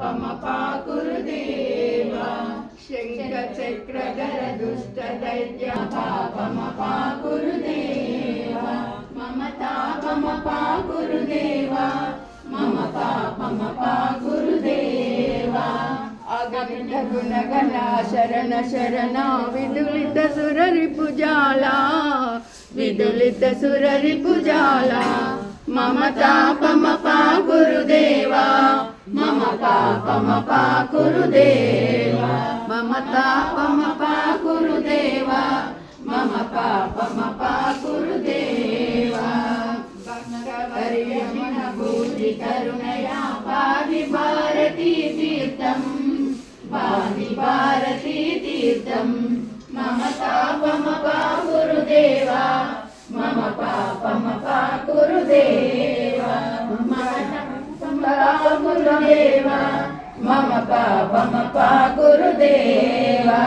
पापमपा गुरुदेवा शङ्खचक्रधर दुष्टदैत्य पापमपा गुरुदेवा मम तापमपा गुरुदेवा मम पापमपा गुरुदेवा अगणित गुणगणा शरण शरणा विदुलित सुररिपुजाला विदुलित सुररिपुजाला मम तापमपा गुरुदेवा मम पापमपा गुरुदेवा मम तापमपा गुरुदेवा मम पापमपा गुरुदेवा भक्तवर्यमन भूति करुणया पाहि भारती तीर्थं पाहि भारती तीर्थं मम तापमपा गुरुदेवा मम पापमपा गुरुदेवा मम तापमपा गुरुदेवा मम पापमपा गुरुदेवा।